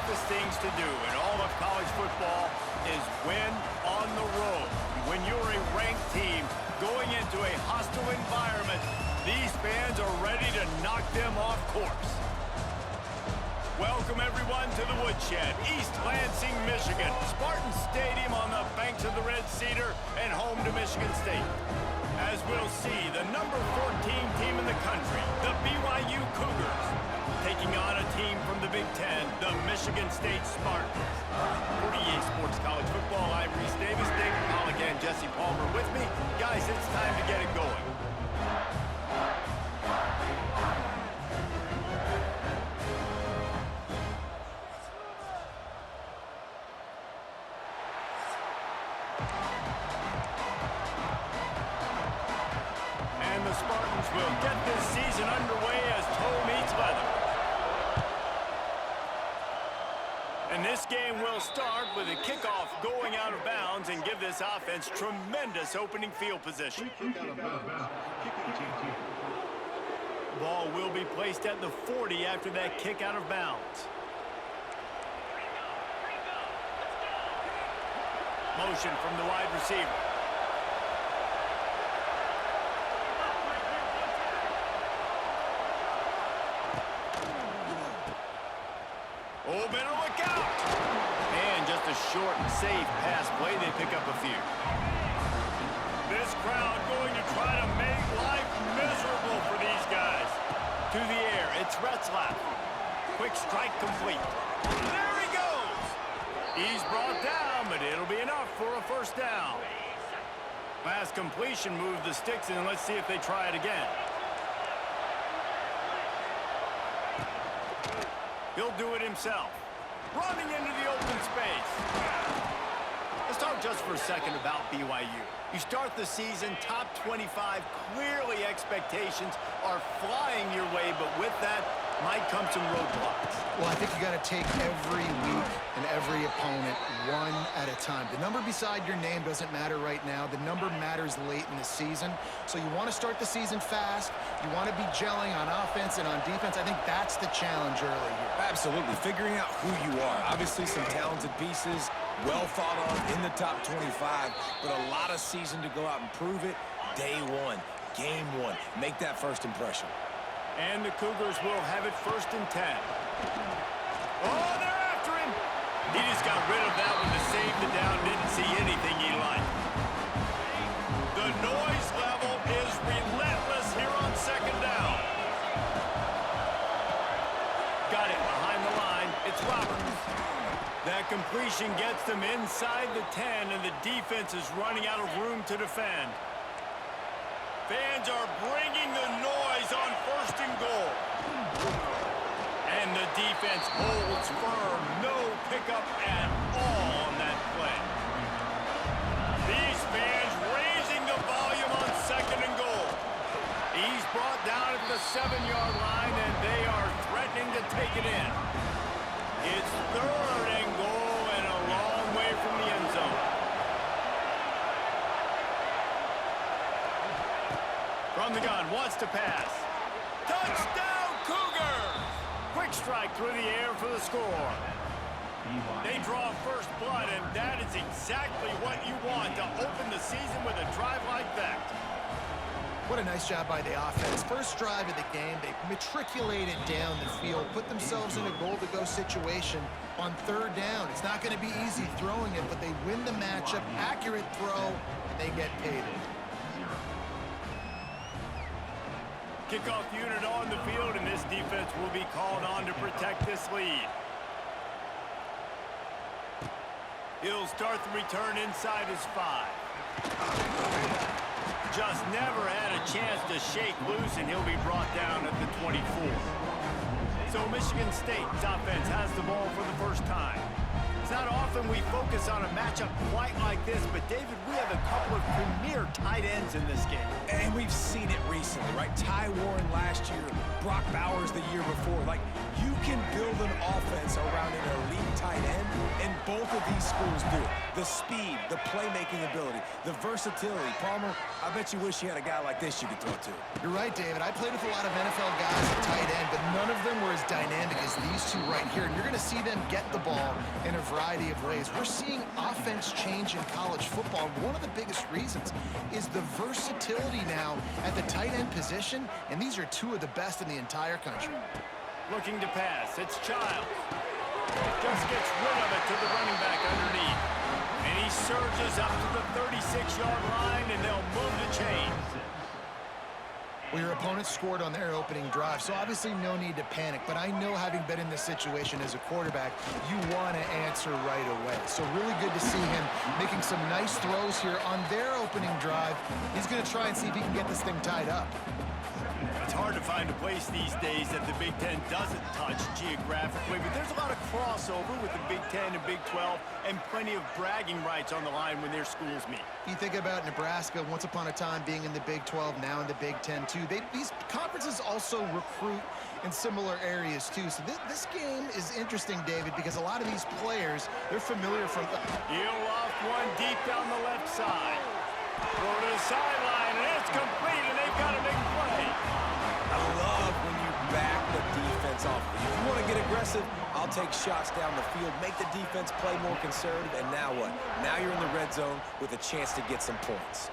toughest things to do in all of college football is win on the road. When you're a ranked team going into a hostile environment, these fans are ready to knock them off course. Welcome, everyone, to the Woodshed, East Lansing, Michigan. Spartan Stadium on the banks of the Red Cedar and home to Michigan State. As we'll see, the number 14 team in the country, the BYU Cougars, taking on a team from the Big Ten, the Michigan State Spartans. For EA Sports College Football, I'm Reese Davis, David Pollock, and Jesse Palmer with me. Guys, it's time to get it going. And the Spartans will get this season underway as toe meets leather. And this game will start with a kickoff going out of bounds and give this offense tremendous opening field position. Ball will be placed at the 40 after that kick out of bounds. Motion from the wide receiver. Oh, better look out! And just a short and safe pass play. They pick up a few. This crowd going to try to make life miserable for these guys. To the air, it's Retzlaff. Quick strike complete. There he goes! He's brought down, but it'll be enough for a first down. Pass completion moved the sticks, and let's see if they try it again. He'll do it himself. Running into the open space. Let's talk just for a second about BYU. You start the season top 25. Clearly expectations are flying your way, but with that might come some roadblocks. Well, I think you got to take every week and every opponent one at a time. The number beside your name doesn't matter right now. The number matters late in the season. So you want to start the season fast. You want to be gelling on offense and on defense. I think that's the challenge early here. Absolutely. Figuring out who you are. Obviously some talented pieces, well thought of in the top 25, but a lot of season to go out and prove it. Day one, game one. Make that first impression. And the Cougars will have it 1st and 10. Oh, they're after him. He just got rid of that one to save the down. Didn't see anything he liked. The noise level is relentless here on 2nd down. Got it behind the line. It's Roberts. That completion gets them inside the 10, and the defense is running out of room to defend. Fans are bringing the noise on 1st and goal. And the defense holds firm. No pickup at all on that play. These fans raising the volume on 2nd and goal. He's brought down at the 7-yard line, and they are threatening to take it in. It's 3rd and goal and a long way from the end zone. From the gun, wants to pass. Touchdown, Cougars! Quick strike through the air for the score. They draw first blood, and that is exactly what you want to open the season with a drive like that. What a nice job by the offense. First drive of the game, they matriculated down the field, put themselves in a goal-to-go situation on 3rd down. It's not going to be easy throwing it, but they win the matchup. Accurate throw, and they get paid. Kickoff unit on the field, and this defense will be called on to protect this lead. He'll start the return inside his 5. Just never had a chance to shake loose, and he'll be brought down at the 24. So Michigan State's offense has the ball for the first time. It's not often we focus on a matchup quite like this, but David, we have a couple of premier tight ends in this game. And we've seen it recently, right? Ty Warren last year, Brock Bowers the year before. Like, you can build an offense around an elite tight end, and both of these schools do it. The speed, the playmaking ability, the versatility. Palmer, I bet you wish you had a guy like this you could throw to. You're right, David. I played with a lot of NFL guys at tight end, but none of them were as dynamic as these two right here. And you're going to see them get the ball in a variety of ways. We're seeing offense change in college football. One of the biggest reasons is the versatility now at the tight end position, and these are two of the best in the entire country. Looking to pass. It's Childs. Just gets rid of it to the running back underneath. And he surges up to the 36-yard line, and they'll move the chains. Well, your opponent scored on their opening drive, so obviously no need to panic. But I know, having been in this situation as a quarterback, you want to answer right away. So really good to see him making some nice throws here on their opening drive. He's going to try and see if he can get this thing tied up. It's hard to find a place these days that the Big Ten doesn't touch geographically, but there's a lot of crossover with the Big Ten and Big 12 and plenty of bragging rights on the line when their schools meet. You think about Nebraska, once upon a time being in the Big 12, now in the Big 10 too. These conferences also recruit in similar areas too. So this game is interesting, David, because a lot of these players, they're familiar from... He'll off one deep down the left side. Throw to the sideline, and it's complete, and they've got a big play. I love when you back the defense off. If you want to get aggressive, I'll take shots down the field, make the defense play more conservative, and now what? Now you're in the red zone with a chance to get some points.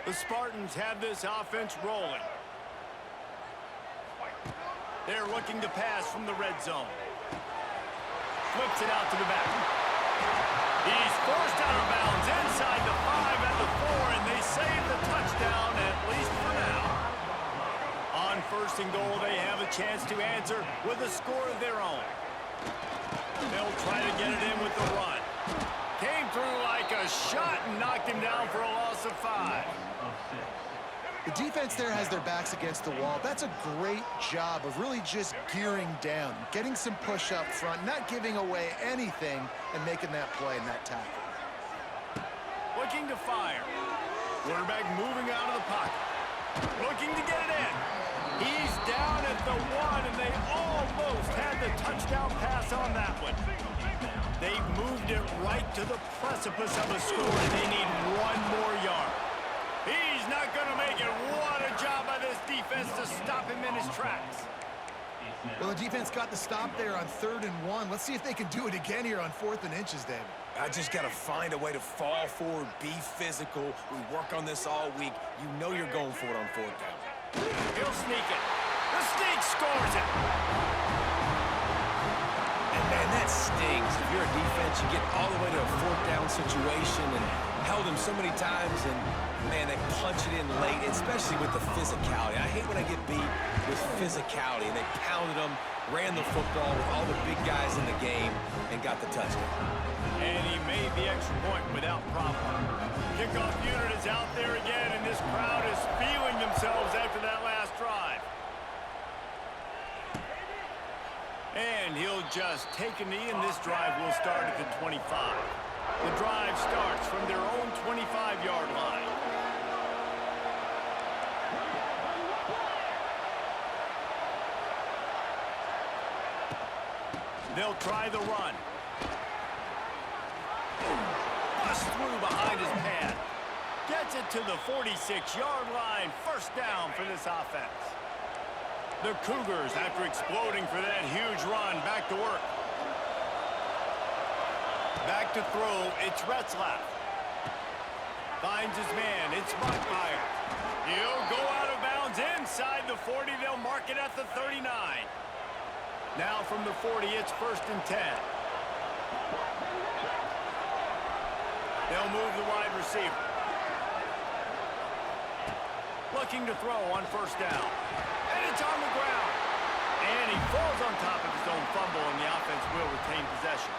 The Spartans have this offense rolling. They're looking to pass from the red zone. Flips it out to the back. He's forced out of bounds inside the 5 at the 4, and they save the touchdown, at least for now. On first and goal, they have a chance to answer with a score of their own. They'll try to get it in with the run. Came through like a shot and knocked him down for a loss of 5. The defense there has their backs against the wall. That's a great job of really just gearing down, getting some push up front, not giving away anything, and making that play and that tackle. Looking to fire. Quarterback moving out of the pocket. Looking to get it in. He's down at the 1, and they almost had the touchdown pass on that one. They've moved it right to the precipice of a score, and they need one more yard. He's not going to make it. What a job by this defense to stop him in his tracks. Well, the defense got the stop there on 3rd and 1. Let's see if they can do it again here on 4th and inches, David. I just got to find a way to fall forward, be physical. We work on this all week. You know you're going for it on 4th down. He'll sneak it. The sneak scores it. And, man, that stings. If you're a defense, you get all the way to a 4th down situation and held him so many times, and man, they punch it in late, especially with the physicality. I hate when I get beat with physicality, and they pounded them, ran the football with all the big guys in the game, and got the touchdown. And he made the extra point without problem. Kickoff unit is out there again, and this crowd is feeling themselves after that last drive. And he'll just take a knee, and this drive will start at the 25. The drive starts from their own 25-yard line. They'll try the run. Bust through behind his pad. Gets it to the 46-yard line. First down for this offense. The Cougars, after exploding for that huge run, back to work. Back to throw, it's Retzlaff. Finds his man, it's Buckmeyer. He'll go out of bounds inside the 40. They'll mark it at the 39. Now from the 40, it's 1st and 10. They'll move the wide receiver. Looking to throw on 1st down. And it's on the ground. And he falls on top of his own fumble, and the offense will retain possession.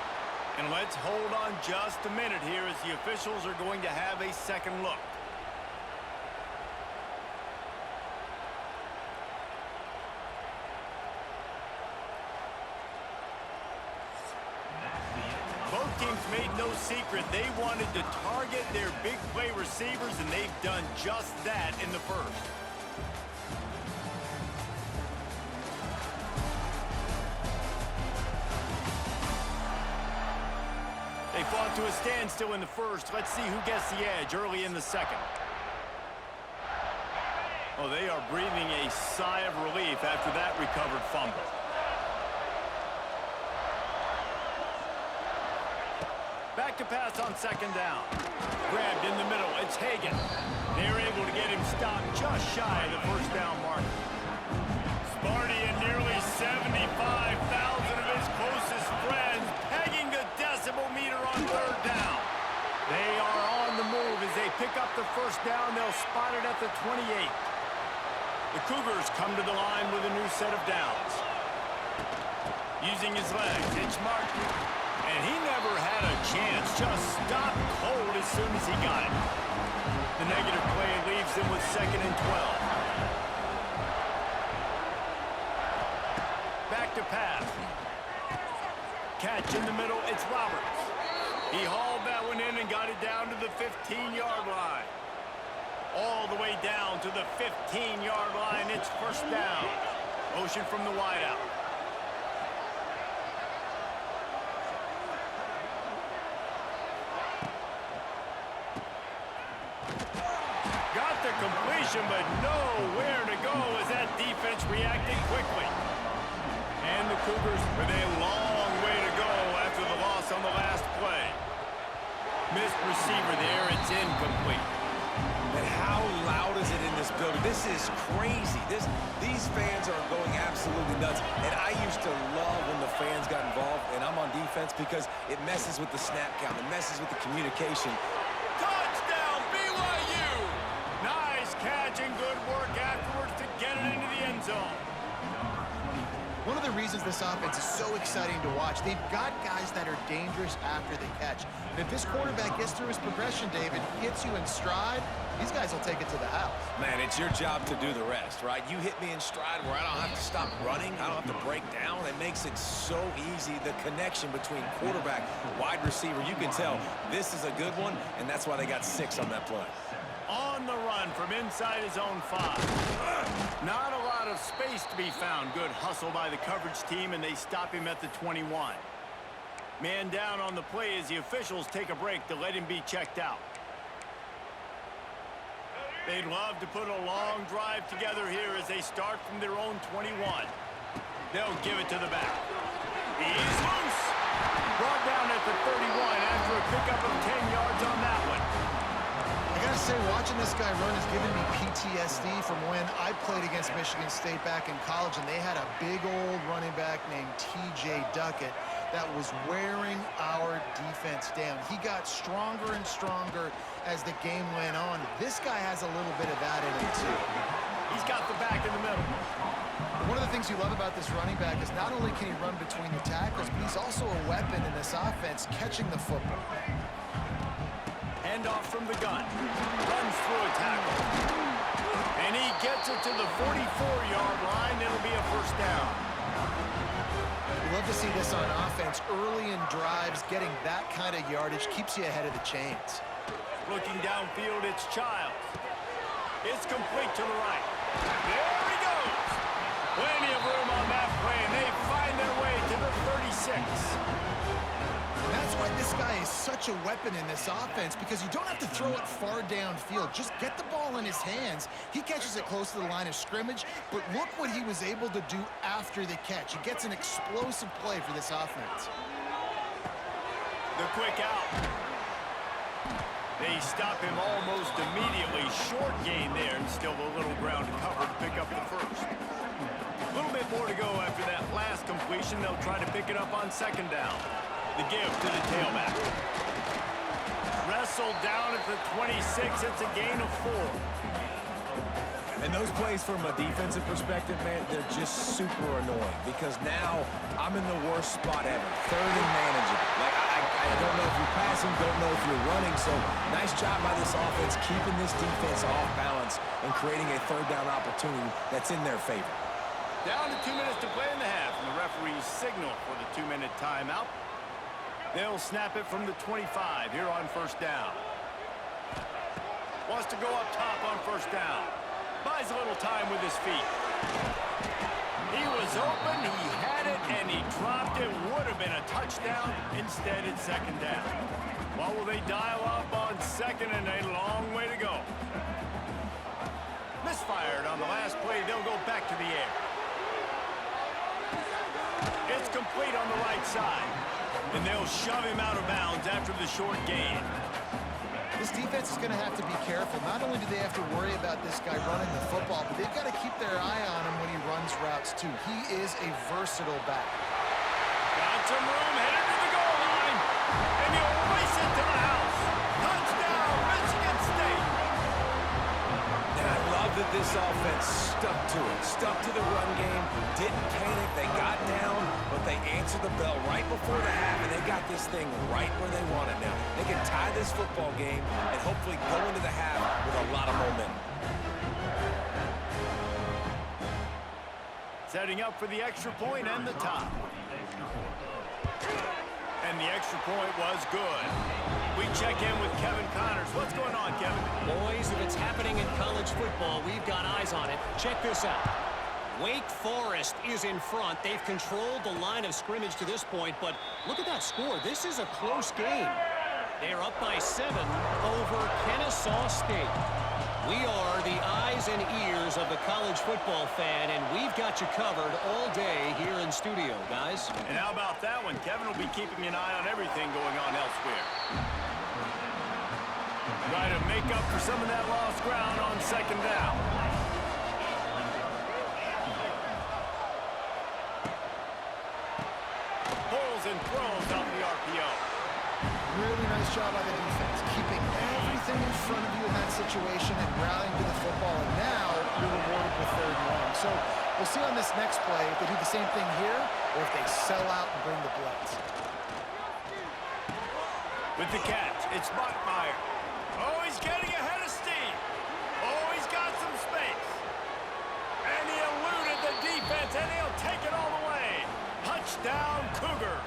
And let's hold on just a minute here as the officials are going to have a second look. team's made no secret they wanted to target their big play receivers, and they've done just that in the first. They fought to a standstill in the first. Let's see who gets the edge early in the second. Oh, they are breathing a sigh of relief after that recovered fumble. Back to pass on second down. Grabbed in the middle. It's Hagan. They're able to get him stopped just shy of the first down mark. Sparty and nearly 75,000 of his closest friends pegging the decibel meter on third down. They are on the move as they pick up the first down. They'll spot it at the 28. The Cougars come to the line with a new set of downs. Using his legs, it's Martin. And he never had a chance, just stopped cold as soon as he got it. The negative play leaves them with 2nd and 12. Back to pass. Catch in the middle, it's Roberts. He hauled that one in and got it down to the 15-yard line. All the way down to the 15-yard line, it's first down. Motion from the wideout. Completion, but nowhere to go as that defense reacted quickly. And the Cougars with a long way to go after the loss on the last play. Missed receiver there, it's incomplete. And how loud is it in this building? This is crazy. These fans are going absolutely nuts. And I used to love when the fans got involved, and I'm on defense because it messes with the snap count. It messes with the communication. Touchdown, BYU! Nice catch and good work afterwards to get it into the end zone. One of the reasons this offense is so exciting to watch, they've got guys that are dangerous after the catch. And if this quarterback gets through his progression, David, hits you in stride, these guys will take it to the house. Man, it's your job to do the rest, right? You hit me in stride where I don't have to stop running. I don't have to break down. It makes it so easy. The connection between quarterback, wide receiver, you can tell this is a good one, and that's why they got 6 on that play. On the run from inside his own 5. Not a lot of space to be found. Good hustle by the coverage team, and they stop him at the 21. Man down on the play as the officials take a break to let him be checked out. They'd love to put a long drive together here as they start from their own 21. They'll give it to the back. He's loose. Brought down at the 31 after a pickup of 10 yards on that one. I gotta say, watching this guy run has given me PTSD from when I played against Michigan State back in college, and they had a big old running back named T.J. Duckett that was wearing our defense down. He got stronger and stronger as the game went on. This guy has a little bit of that in him, too. He's got the back in the middle. One of the things you love about this running back is not only can he run between the tackles, but he's also a weapon in this offense, catching the football. Handoff from the gun. Runs through a tackle. And he gets it to the 44-yard line. It'll be a first down. We love to see this on offense. Early in drives, getting that kind of yardage keeps you ahead of the chains. Looking downfield, it's Childs. It's complete to the right. There he goes. Plenty of room on that play, and they find their way to the 36. And that's why this guy is such a weapon in this offense, because you don't have to throw it far downfield. Just get the ball in his hands. He catches it close to the line of scrimmage, but look what he was able to do after the catch. He gets an explosive play for this offense. The quick out. They stop him almost immediately. Short gain there, and still a little ground to cover to pick up the first. A little bit more to go after that last completion. They'll try to pick it up on second down. The give to the tailback. Wrestled down at the 26. It's a gain of 4. And those plays from a defensive perspective, man, they're just super annoying because now I'm in the worst spot ever. Third and manageable. Like, I don't know if you're passing, don't know if you're running. So nice job by this offense keeping this defense off balance and creating a third down opportunity that's in their favor. Down to 2 minutes to play in the half, and the referees signal for the 2-minute timeout. They'll snap it from the 25 here on first down. Wants to go up top on first down. Buys a little time with his feet. He was open, he had it, and he dropped it. Would have been a touchdown. Instead, it's second down. What will they dial up on second and a long way to go? Misfired on the last play. They'll go back to the air. It's complete on the right side. And they'll shove him out of bounds after the short gain. This defense is going to have to be careful. Not only do they have to worry about this guy running the football, but they've got to keep their eye on him when he runs routes, too. He is a versatile back. Got some room, headed to the goal line. And he'll race it to the house. Touchdown, Michigan State. And I love that this offense stuck to it. Stuck to the run game. Didn't panic. They got down, but they answered the bell right before the half, and they got this thing right where they want it now. They can tie this football game and hopefully go into the half with a lot of momentum. Setting up for the extra point and the top. And the extra point was good. We check in with Kevin Connors. What's going on, Kevin? Boys, if it's happening in college football, we've got eyes on it. Check this out. Wake Forest is in front. They've controlled the line of scrimmage to this point, but look at that score. This is a close game. They're up by 7 over Kennesaw State. We are the eyes and ears of the college football fan, and we've got you covered all day here in studio, guys. And how about that one? Kevin will be keeping an eye on everything going on elsewhere. Try to make up for some of that lost ground on second down. Pulls and throws off the RPO. Really nice job by the defense, keeping everything in front of you in that situation and rallying to the football. And now you're rewarded with third and long. So we'll see on this next play if they do the same thing here or if they sell out and bring the blitz. With the catch, it's Bachmeier. Oh, he's getting ahead of steam. Oh, he's got some space. And he eluded the defense, and he'll take it all the way. Touchdown, Cougars.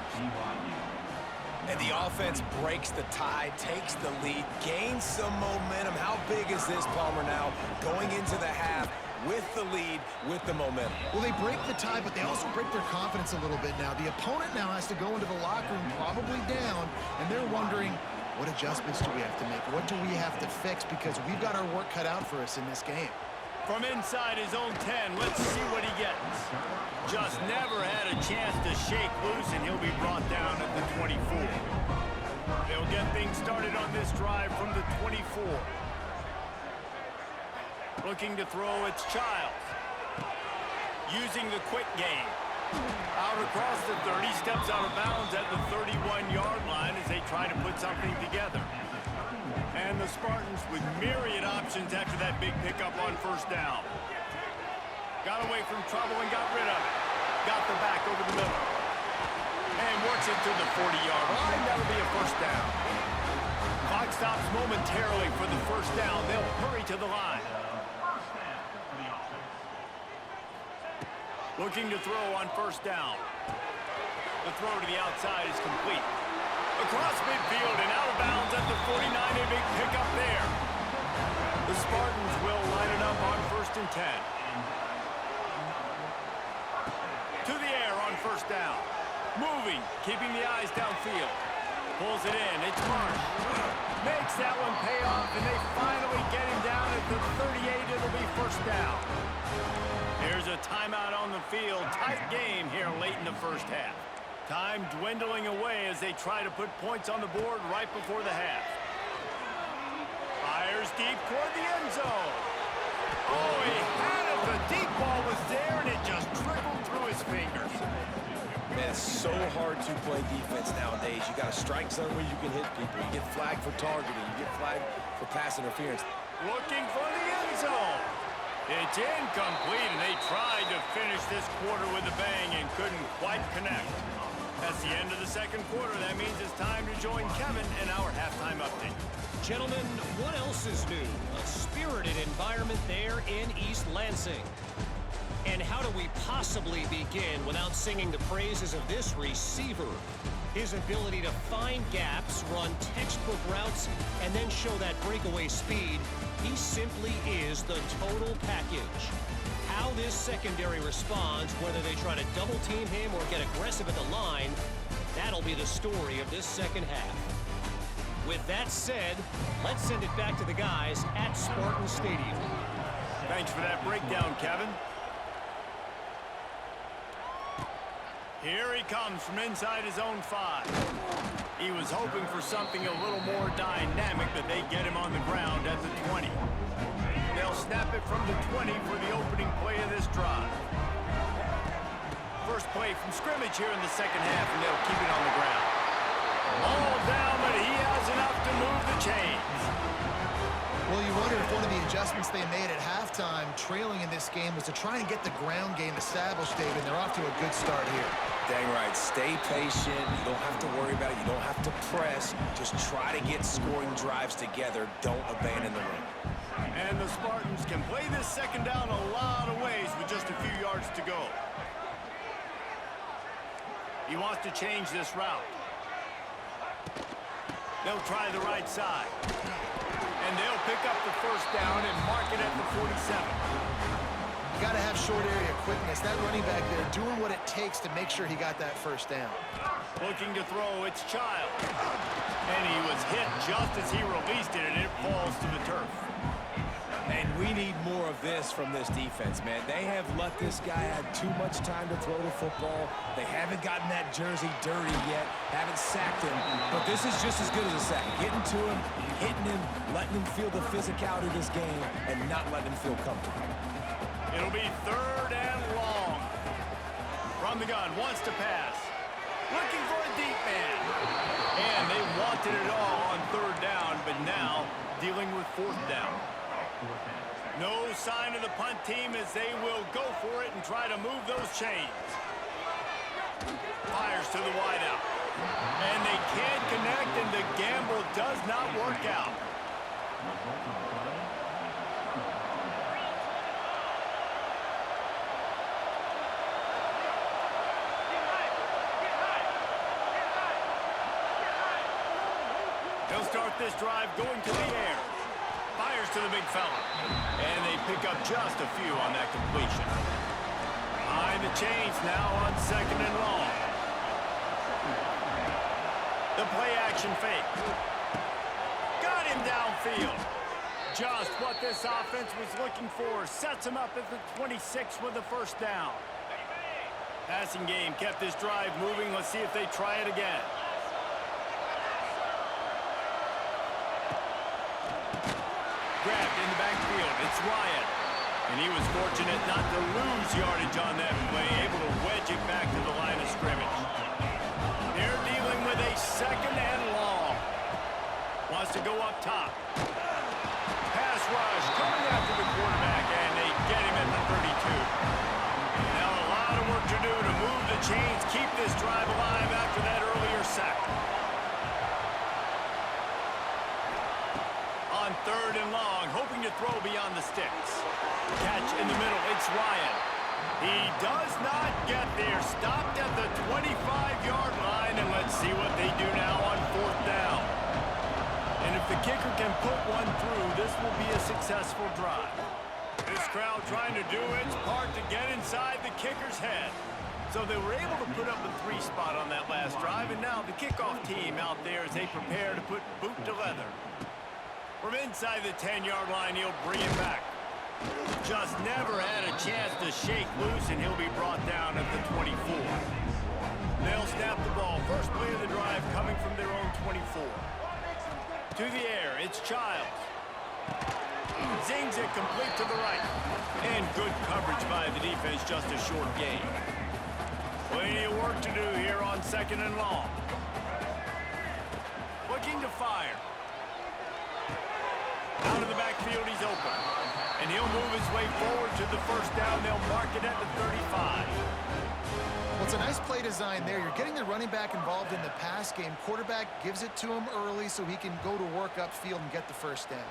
And the offense breaks the tie, takes the lead, gains some momentum. How big is this, Palmer, now going into the half with the lead, with the momentum? Well, they break the tie, but they also break their confidence a little bit now. The opponent now has to go into the locker room probably down, and they're wondering, what adjustments do we have to make? What do we have to fix? Because we've got our work cut out for us in this game. From inside his own 10, let's see what he gets. Just never had a chance to shake loose, and he'll be brought down at the 24. They'll get things started on this drive from the 24. Looking to throw, it's Childs. Using the quick game. Out across the 30, steps out of bounds at the 31-yard line as they try to put something together. And the Spartans with myriad options after that big pickup on first down. Got away from trouble and got rid of it. Got the back over the middle. And works it to the 40-yard line. That'll be a first down. Clock stops momentarily for the first down. They'll hurry to the line. Looking to throw on first down. The throw to the outside is complete. Across midfield and out of bounds at the 49. A big pickup there. The Spartans will line it up on first and 10. To the air on first down. Moving, keeping the eyes downfield. Pulls it in, it's Marsh. Makes that one pay off, and they finally get him down at the 38. It'll be first down. Here's a timeout on the field. Tight game here late in the first half. Time dwindling away as they try to put points on the board right before the half. Fires deep toward the end zone. Oh, he had it. The deep ball was there, and it just trickled through his fingers. Man, it's so hard to play defense nowadays. You got a strike zone where you can hit people. You get flagged for targeting. You get flagged for pass interference. Looking for the end zone. It's incomplete, and they tried to finish this quarter with a bang and couldn't quite connect. That's the end of the second quarter. That means it's time to join Kevin in our halftime update. Gentlemen, what else is new? A spirited environment there in East Lansing. And how do we possibly begin without singing the praises of this receiver? His ability to find gaps, run textbook routes, and then show that breakaway speed, he simply is the total package. How this secondary responds, whether they try to double-team him or get aggressive at the line, that'll be the story of this second half. With that said, let's send it back to the guys at Spartan Stadium. Thanks for that breakdown, Kevin. Here he comes from inside his own 5. He was hoping for something a little more dynamic, but they get him on the ground at the 20. They'll snap it from the 20 for the opening play of this drive. First play from scrimmage here in the second half, and they'll keep it on the ground. All down, but he has enough to move the chains. Well, you wonder if one of the adjustments they made at halftime, trailing in this game, was to try and get the ground game established, David. They're off to a good start here. Dang right. Stay patient. You don't have to worry about it. You don't have to press. Just try to get scoring drives together. Don't abandon the run. And the Spartans can play this second down a lot of ways with just a few yards to go. He wants to change this route. They'll try the right side. And they'll pick up the first down and mark it at the 47. You got to have short area quickness. That running back there doing what it takes to make sure he got that first down. Looking to throw, it's Child. And he was hit just as he released it, and it falls to the turf. And we need more of this from this defense, man. They have let this guy have too much time to throw the football. They haven't gotten that jersey dirty yet, haven't sacked him. But this is just as good as a sack. Getting to him, hitting him, letting him feel the physicality of this game, and not letting him feel comfortable. It'll be 3rd and long. From the gun, wants to pass. Looking for a deep man. And they wanted it all on 3rd down, but now dealing with 4th down. No sign of the punt team as they will go for it and try to move those chains. Fires to the wideout. And they can't connect, and the gamble does not work out. They'll start this drive going to the air. Fires to the big fella. And they pick up just a few on that completion. Behind the chains now on 2nd and long. The play action fake. Got him downfield. Just what this offense was looking for. Sets him up at the 26 with the first down. Passing game kept this drive moving. Let's see if they try it again. Grabbed in the backfield. It's Ryan. And he was fortunate not to lose yardage on that play, able to wedge it back to the line of scrimmage. They're dealing with a 2nd and long. Wants to go up top. Pass rush coming after the quarterback, and they get him at the 32. Now a lot of work to do to move the chains, keep this drive alive after that earlier sack. On 3rd and long, hoping to throw beyond the sticks. Catch in the middle, it's Ryan. He does not get there. Stopped at the 25-yard line, and let's see what they do now on 4th down. And if the kicker can put one through, this will be a successful drive. This crowd trying to do its part to get inside the kicker's head. So they were able to put up a 3 spot on that last drive, and now the kickoff team out there as they prepare to put boot to leather. From inside the 10-yard line, he'll bring it back. Just never had a chance to shake loose, and he'll be brought down at the 24. They'll snap the ball. First play of the drive coming from their own 24. To the air, it's Childs. Zings it complete to the right. And good coverage by the defense, just a short gain. Plenty of work to do here on 2nd and long. Looking to fire. Out of the backfield, he's open. And he'll move his way forward to the first down. They'll mark it at the 35. Well, it's a nice play design there. You're getting the running back involved in the pass game. Quarterback gives it to him early so he can go to work upfield and get the first down.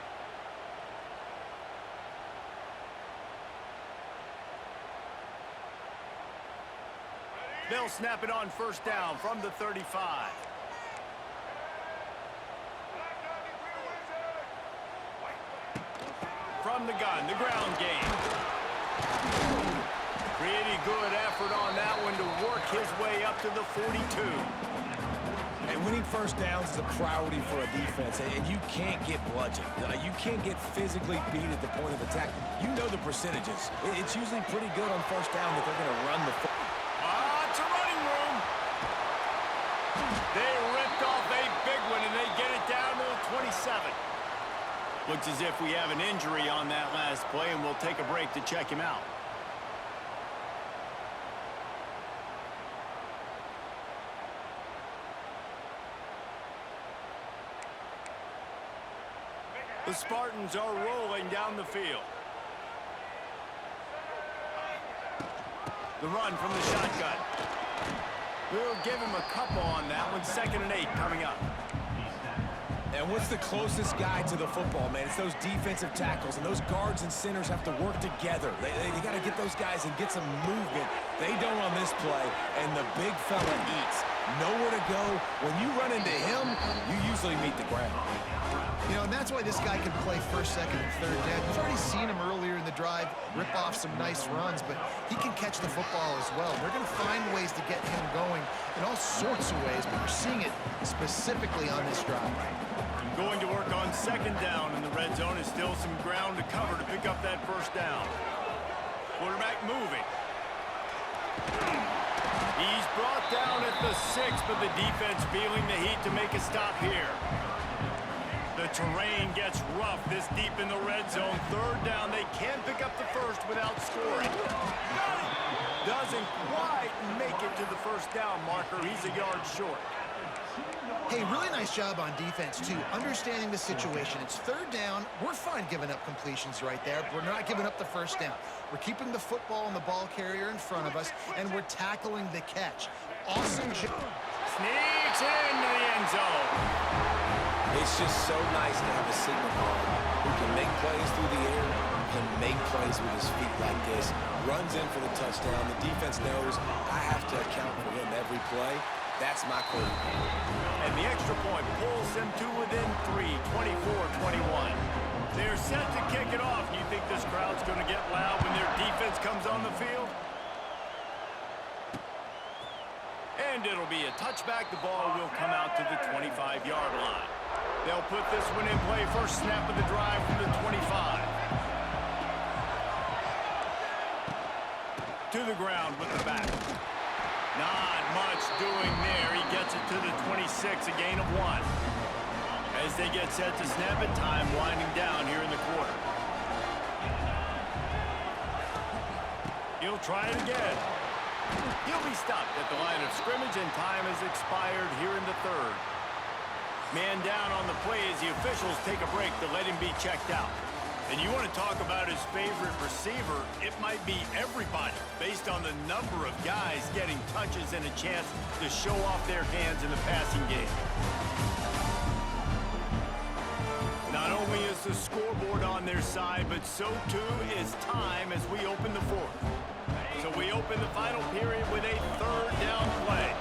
They'll snap it on first down from the 35. From the gun, the ground game. Pretty good effort on that one to work his way up to the 42. And winning first downs is a priority for a defense, and you can't get bludgeoned. You can't get physically beat at the point of attack. You know the percentages. It's usually pretty good on first down that they're going to run the football. It's a running room. They ripped off a big one, and they get it down to the 27. Looks as if we have an injury on that last play, and we'll take a break to check him out. The Spartans are rolling down the field. The run from the shotgun. We'll give him a couple on that one. 2nd and 8 coming up. And what's the closest guy to the football, man? It's those defensive tackles, and those guards and centers have to work together. They got to get those guys and get some movement. They don't on this play, and the big fella eats. Nowhere to go. When you run into him, you usually meet the ground. You know, and that's why this guy can play first, second, and third down. You've already seen him earlier in the drive rip off some nice runs, but he can catch the football as well. They're going to find ways to get him going in all sorts of ways, but you're seeing it specifically on this drive. Going to work on 2nd down, and the red zone is still some ground to cover to pick up that first down. Quarterback moving. He's brought down at the 6, but the defense feeling the heat to make a stop here. The terrain gets rough this deep in the red zone. 3rd down, they can't pick up the first without scoring. Doesn't quite make it to the first down marker. He's a yard short. Hey, really nice job on defense, too. Understanding the situation. It's 3rd down. We're fine giving up completions right there. We're not giving up the first down. We're keeping the football and the ball carrier in front of us, and we're tackling the catch. Awesome job. Sneaks into the end zone. It's just so nice to have a signal guard who can make plays through the air and make plays with his feet like this. Runs in for the touchdown. The defense knows I have to account for him every play. That's my quarterback. And the extra point pulls them to within 3, 24-21. They're set to kick it off. You think this crowd's going to get loud when their defense comes on the field? And it'll be a touchback. The ball will come out to the 25-yard line. They'll put this one in play. First snap of the drive from the 25. To the ground with the back. Not much doing there. He gets it to the 26, a gain of 1. As they get set to snap it, time winding down here in the quarter. He'll try it again. He'll be stopped at the line of scrimmage, and time has expired here in the 3rd. Man down on the play as the officials take a break to let him be checked out. And you want to talk about his favorite receiver, it might be everybody, based on the number of guys getting touches and a chance to show off their hands in the passing game. Not only is the scoreboard on their side, but so too is time as we open the 4th. So we open the final period with a 3rd down play.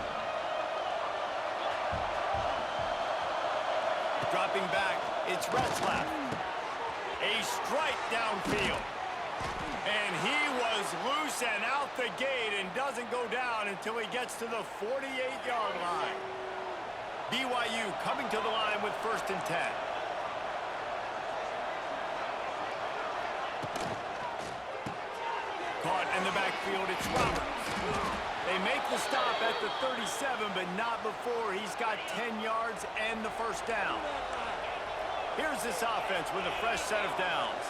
Dropping back, it's Retzlaff. A strike downfield. And he was loose and out the gate and doesn't go down until he gets to the 48-yard line. BYU coming to the line with 1st and 10. Caught in the backfield, it's Roberts. They make the stop at the 37, but not before he's got 10 yards and the first down. Here's this offense with a fresh set of downs.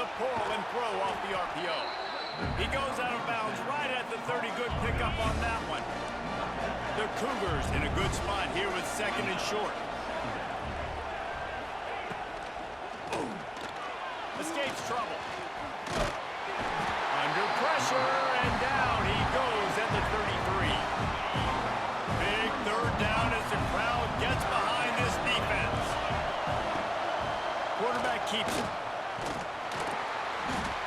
The pull and throw off the RPO. He goes out of bounds right at the 30. Good pickup on that one. The Cougars in a good spot here with 2nd and short. Escapes trouble. Under pressure, and down he goes at the 33. Big 3rd down as the crowd gets behind this defense. Quarterback keeps it.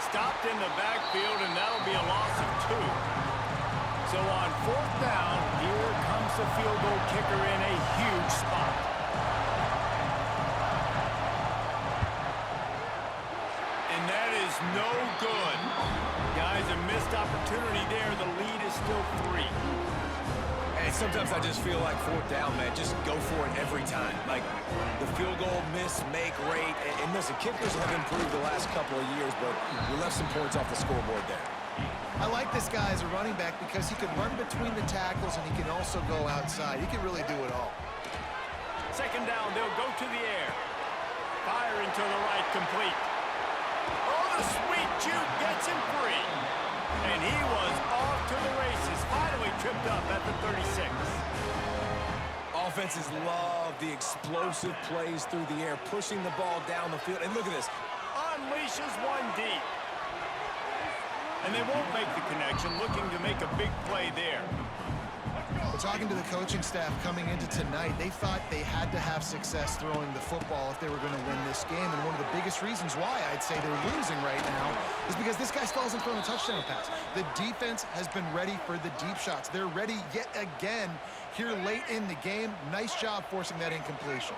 stopped in the backfield, and that'll be a loss of 2. So on 4th down, here comes the field goal kicker in a huge spot. And that is no good. Guys, a missed opportunity there. The lead is still 3. And sometimes I just feel like 4th down, man, just go for it every time. Like the field goal, miss, make, rate. And listen, kickers have improved the last couple of years, but we left some points off the scoreboard there. I like this guy as a running back because he can run between the tackles and he can also go outside. He can really do it all. 2nd down, they'll go to the air. Firing to the right, complete. Oh, the sweet juke gets him free. And he was off to the races, finally tripped up at the 36. Offenses love the explosive plays through the air, pushing the ball down the field. And look at this. Unleashes one deep. And they won't make the connection, looking to make a big play there. But talking to the coaching staff coming into tonight, they thought they had to have success throwing the football if they were going to win this game. And one of the biggest reasons why I'd say they're losing right now is because this guy still hasn't thrown a touchdown pass. The defense has been ready for the deep shots. They're ready yet again here late in the game. Nice job forcing that incompletion.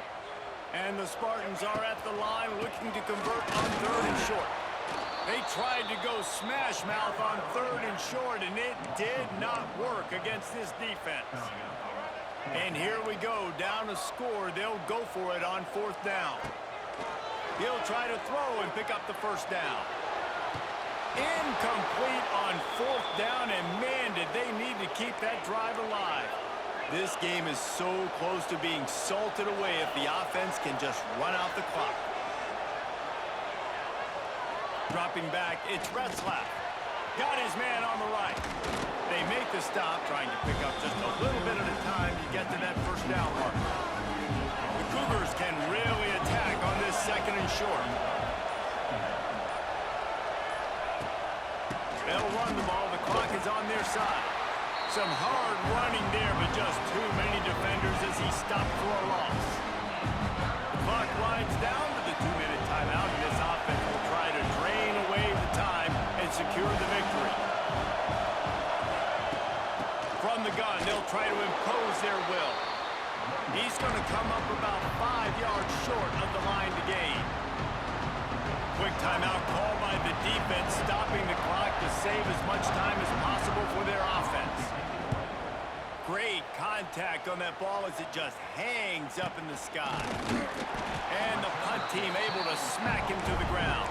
And the Spartans are at the line looking to convert on 3rd and short. They tried to go smash mouth on 3rd and short, and it did not work against this defense. And here we go, down a score. They'll go for it on 4th down. He'll try to throw and pick up the 1st down. Incomplete on 4th down, and man, did they need to keep that drive alive. This game is so close to being salted away if the offense can just run out the clock. Dropping back, it's Retzlaff. Got his man on the right. They make the stop, trying to pick up just a little bit at a time to get to that 1st down mark. The Cougars can really attack on this 2nd and short. They'll run the ball. The clock is on their side. Some hard running there, but just too many defenders as he stopped for a loss. The clock winds down to the 2-minute timeout, and this offense will try to drain away the time and secure the victory. From the gun, they'll try to impose their will. He's going to come up about 5 yards short of the line to gain. Quick timeout called by the defense, stopping the clock to save as much time as possible for their offense. Great contact on that ball as it just hangs up in the sky. And the punt team able to smack him to the ground.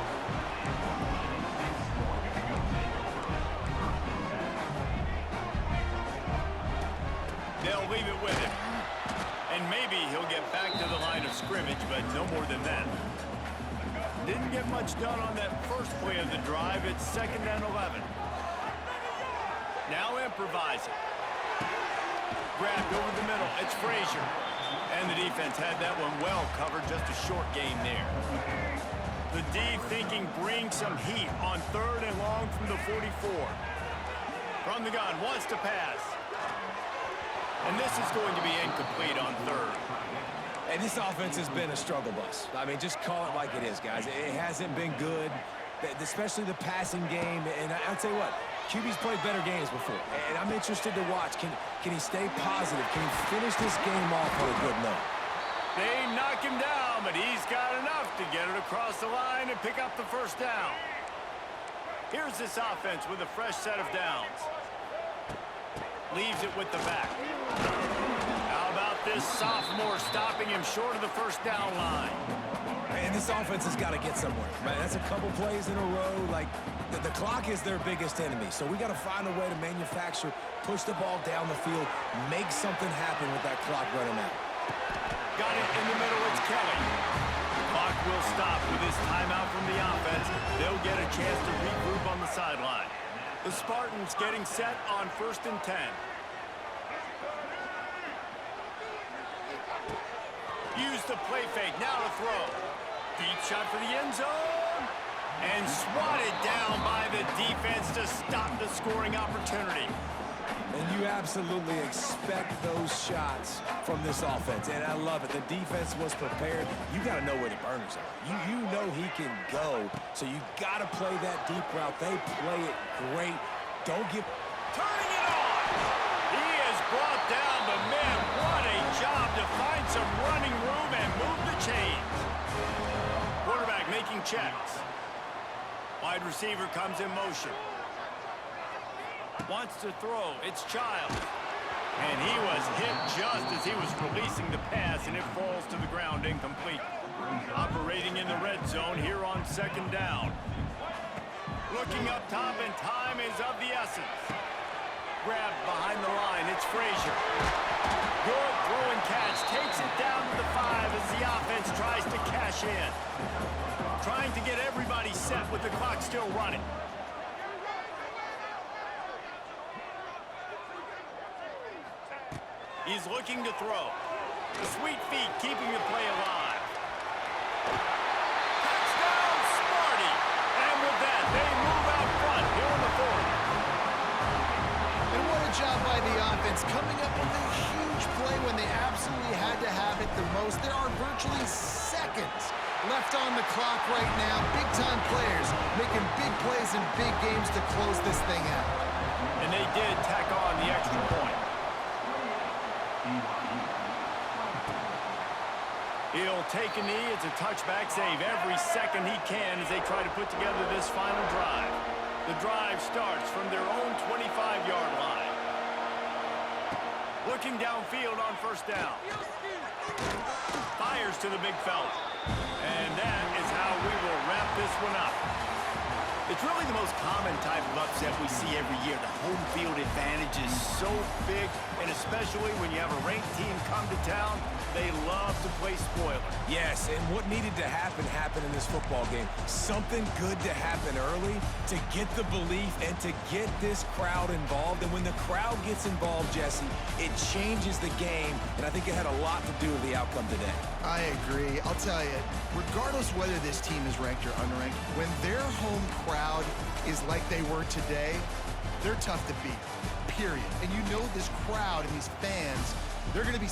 They'll leave it with him. And maybe he'll get back to the line of scrimmage, but no more than that. Didn't get much done on that first play of the drive. It's 2nd and 11. Now improvising. Grabbed over the middle. It's Frazier. And the defense had that one well covered. Just a short gain there. The D thinking bring some heat on 3rd and long from the 44. From the gun, wants to pass. And this is going to be incomplete on 3rd. And this offense has been a struggle bus. I mean, just call it like it is, guys. It hasn't been good, especially the passing game. And I'll tell you what, QB's played better games before. And I'm interested to watch. Can he stay positive? Can he finish this game off on a good note? They knock him down, but he's got enough to get it across the line and pick up the 1st down. Here's this offense with a fresh set of downs. Leaves it with the back. How about this sophomore stopping him short of the 1st down line? And this offense has got to get somewhere, right? That's a couple plays in a row. Like, the clock is their biggest enemy. So we got to find a way to manufacture, push the ball down the field, make something happen with that clock running out. Got it in the middle. It's Kelly. The clock will stop with this timeout from the offense. They'll get a chance to regroup on the sideline. The Spartans getting set on 1st and 10. Use the play fake. Now to throw. Deep shot for the end zone. And swatted down by the defense to stop the scoring opportunity. And you absolutely expect those shots from this offense, and I love it. The defense was prepared. You got to know where the burners are. You know he can go, so you got to play that deep route. They play it great. Don't give... Turning it on! He is brought down, but man, what a job to find some running room and move the chains. Quarterback making checks. Wide receiver comes in motion. Wants to throw. It's Child. And he was hit just as he was releasing the pass, and it falls to the ground incomplete. Operating in the red zone here on second down. Looking up top, and time is of the essence. Grabbed behind the line. It's Frazier. Good throw and catch. Takes it down to the 5 as the offense tries to cash in. Trying to get everybody set with the clock still running. He's looking to throw. The sweet feet keeping the play alive. Touchdown, Sparty! And with that, they move out front here in the fourth. And what a job by the offense, coming up with a huge play when they absolutely had to have it the most. There are virtually seconds left on the clock right now. Big-time players making big plays in big games to close this thing out. And they did tack on the extra point. He'll take a knee. It's a touchback save every second he can as they try to put together this final drive. The drive starts from their own 25-yard line. Looking downfield on first down. Fires to the big fella. And that is how we will wrap this one up. It's really the most common type of upset we see every year. The home field advantage is so big, and especially when you have a ranked team come to town, they love to play spoiler. Yes, and what needed to happen happened in this football game. Something good to happen early to get the belief and to get this crowd involved. And when the crowd gets involved, Jesse, it changes the game, and I think it had a lot to do with the outcome today. I agree. I'll tell you, regardless whether this team is ranked or unranked, when their home crowd is like they were today, they're tough to beat, period. And you know this crowd and these fans, they're going to be